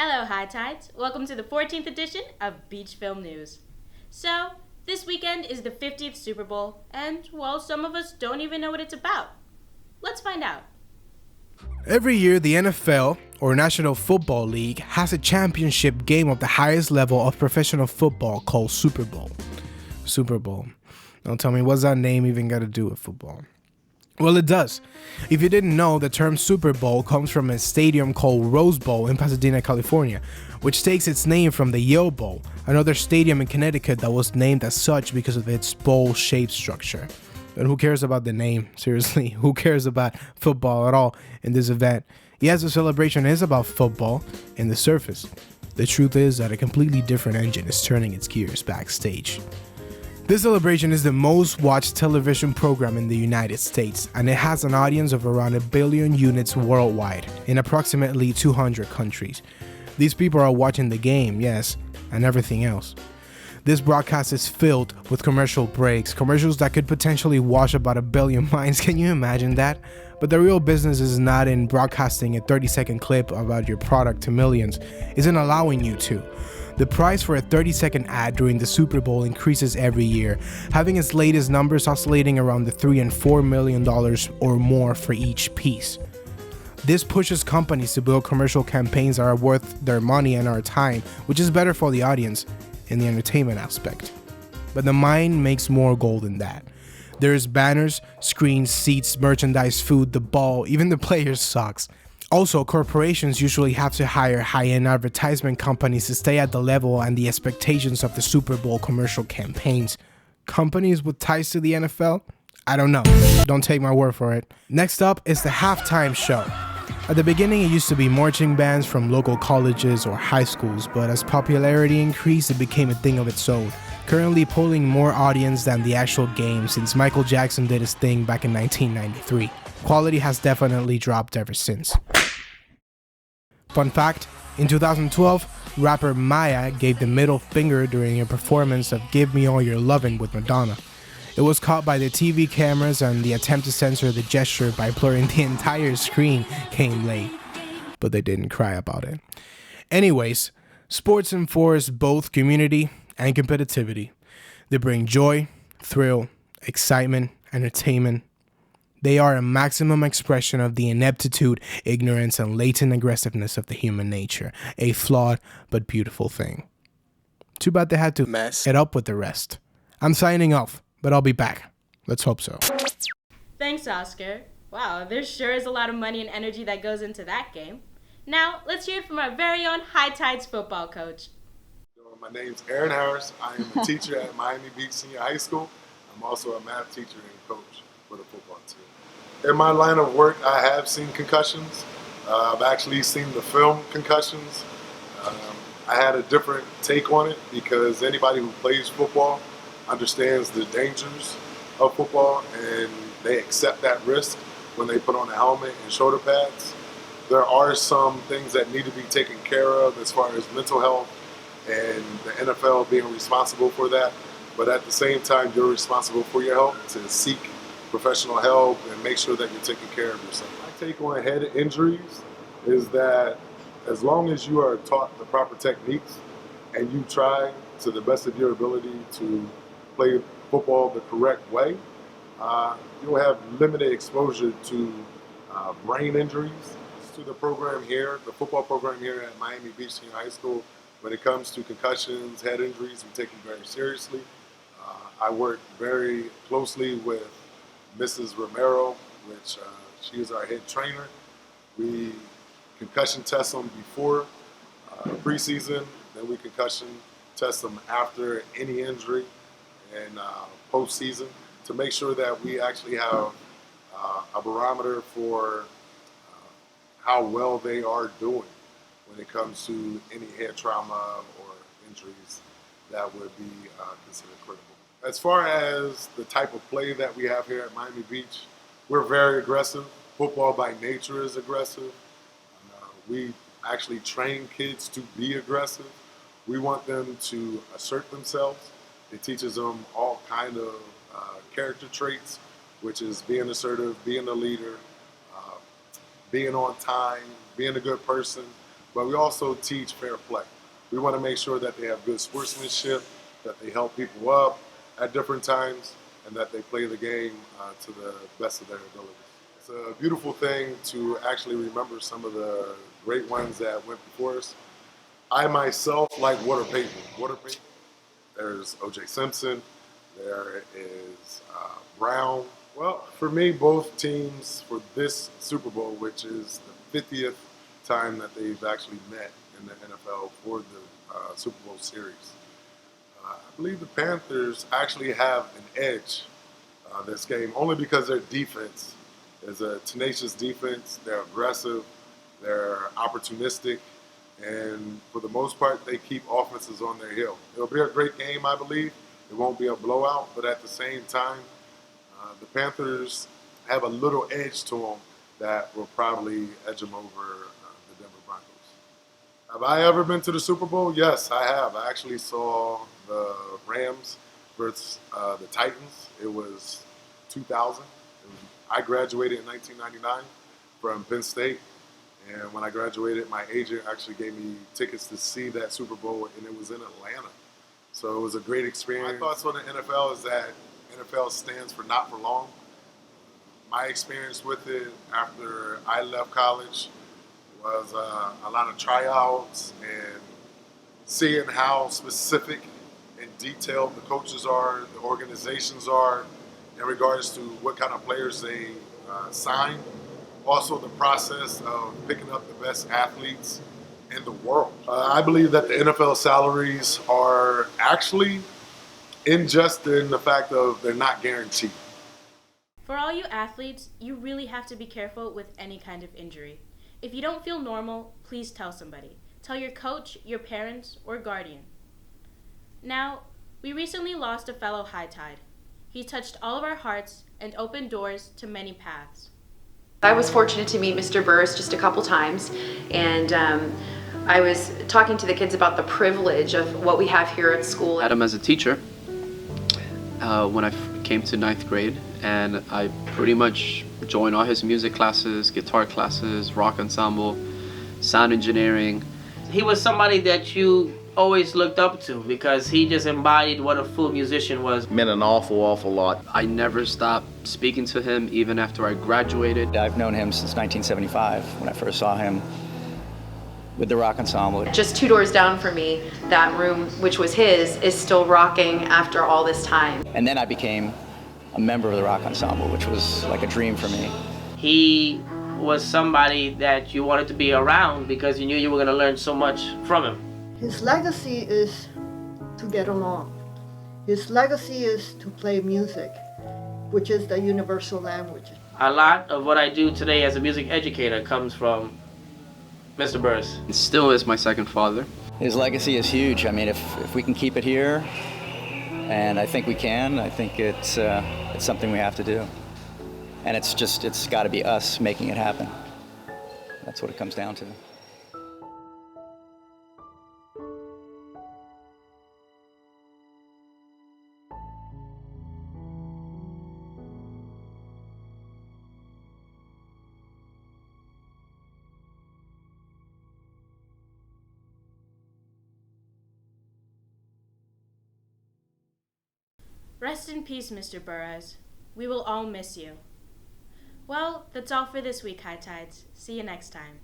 Hello, High Tides. Welcome to the 14th edition of Beach Film News. So, this weekend is the 50th Super Bowl, and, well, some of us don't even know what it's about. Let's find out. Every year, the NFL, or National Football League, has a championship game of the highest level of professional football called Super Bowl. Super Bowl. Don't tell me, what's that name even got to do with football? Well, it does. If you didn't know, the term Super Bowl comes from a stadium called Rose Bowl in Pasadena, California, which takes its name from the Yale Bowl, another stadium in Connecticut that was named as such because of its bowl-shaped structure. And who cares about the name? Seriously, who cares about football at all in this event? Yes, the celebration is about football and the surface. The truth is that a completely different engine is turning its gears backstage. This celebration is the most watched television program in the United States, and it has an audience of around 1 billion units worldwide in approximately 200 countries. These people are watching the game, yes, and everything else. This broadcast is filled with commercial breaks, commercials that could potentially wash about 1 billion minds. Can you imagine that? But the real business is not in broadcasting a 30-second clip about your product to millions. It's in allowing you to. The price for a 30-second ad during the Super Bowl increases every year, having its latest numbers oscillating around the $3 and $4 million or more for each piece. This pushes companies to build commercial campaigns that are worth their money and our time, which is better for the audience in the entertainment aspect. But the mind makes more gold than that. There's banners, screens, seats, merchandise, food, the ball, even the players' socks. Also, corporations usually have to hire high-end advertisement companies to stay at the level and the expectations of the Super Bowl commercial campaigns. Companies with ties to the NFL? I don't know. Don't take my word for it. Next up is the halftime show. At the beginning, it used to be marching bands from local colleges or high schools, but as popularity increased, it became a thing of its own, currently pulling more audience than the actual game since Michael Jackson did his thing back in 1993. Quality has definitely dropped ever since. Fun fact, in 2012, rapper Maya gave the middle finger during a performance of Give Me All Your Lovin' with Madonna. It was caught by the TV cameras, and the attempt to censor the gesture by blurring the entire screen came late, but they didn't cry about it. Anyways, sports enforce both community and competitivity. They bring joy, thrill, excitement, entertainment. They are a maximum expression of the ineptitude, ignorance, and latent aggressiveness of the human nature, a flawed but beautiful thing. Too bad they had to mess it up with the rest. I'm signing off, but I'll be back. Let's hope so. Thanks, Oscar. Wow, there sure is a lot of money and energy that goes into that game. Now, let's hear it from our very own High Tides football coach. My name's Aaron Harris. I am a teacher at Miami Beach Senior High School. I'm also a math teacher and coach for the football team. In my line of work, I have seen concussions. I've actually seen the film concussions. I had a different take on it because anybody who plays football understands the dangers of football, and they accept that risk when they put on a helmet and shoulder pads. There are some things that need to be taken care of as far as mental health and the NFL being responsible for that. But at the same time, you're responsible for your health to seek professional help and make sure that you're taking care of yourself. My take on head injuries is that as long as you are taught the proper techniques and you try to the best of your ability to play football the correct way, you'll have limited exposure to brain injuries. To the program here, the football program here at Miami Beach Senior High School, when it comes to concussions, head injuries, we take them very seriously. I work very closely with Mrs. Romero, which she is our head trainer. We concussion test them before preseason, then we concussion test them after any injury and postseason to make sure that we actually have a barometer for how well they are doing when it comes to any head trauma or injuries that would be considered critical. As far as the type of play that we have here at Miami Beach, we're very aggressive. Football by nature is aggressive. We actually train kids to be aggressive. We want them to assert themselves. It teaches them all kind of character traits, which is being assertive, being a leader, being on time, being a good person, but we also teach fair play. We want to make sure that they have good sportsmanship, that they help people up at different times, and that they play the game to the best of their abilities. It's a beautiful thing to actually remember some of the great ones that went before us. I myself like water paper. There's O.J. Simpson. There is Brown. Well, for me, both teams for this Super Bowl, which is the 50th time that they've actually met in the NFL for the Super Bowl series. I believe the Panthers actually have an edge this game, only because their defense is a tenacious defense. They're aggressive. They're opportunistic. And for the most part, they keep offenses on their heel. It'll be a great game, I believe. It won't be a blowout, but at the same time, the Panthers have a little edge to them that will probably edge them over the Denver Broncos. Have I ever been to the Super Bowl? Yes, I have. I actually saw the Rams versus the Titans. It was 2000. I graduated in 1999 from Penn State. And when I graduated, my agent actually gave me tickets to see that Super Bowl, and it was in Atlanta. So it was a great experience. My thoughts on the NFL is that NFL stands for not for long. My experience with it after I left college was a lot of tryouts and seeing how specific and detailed the coaches are, the organizations are, in regards to what kind of players they sign. Also, the process of picking up the best athletes in the world. I believe that the NFL salaries are actually unjust in the fact of they're not guaranteed. For all you athletes, you really have to be careful with any kind of injury. If you don't feel normal, please tell somebody. Tell your coach, your parents, or guardian. Now, we recently lost a fellow high tide. He touched all of our hearts and opened doors to many paths. I was fortunate to meet Mr. Burroughs just a couple times, and I was talking to the kids about the privilege of what we have here at school. I had him as a teacher when I came to 9th grade, and I pretty much joined all his music classes, guitar classes, rock ensemble, sound engineering. He was somebody that you always looked up to because he just embodied what a full musician was. Meant an awful lot. I never stopped speaking to him even after I graduated. I've known him since 1975 when I first saw him with the rock ensemble. Just 2 doors down from me, that room, which was his, is still rocking after all this time. And then I became a member of the rock ensemble, which was like a dream for me. He was somebody that you wanted to be around because you knew you were going to learn so much from him. His legacy is to get along. His legacy is to play music, which is the universal language. A lot of what I do today as a music educator comes from Mr. Burroughs. He still is my second father. His legacy is huge. I mean, if we can keep it here, and I think we can, I think it's something we have to do. And it's got to be us making it happen. That's what it comes down to. Rest in peace, Mr. Burroughs. We will all miss you. Well, that's all for this week, High Tides. See you next time.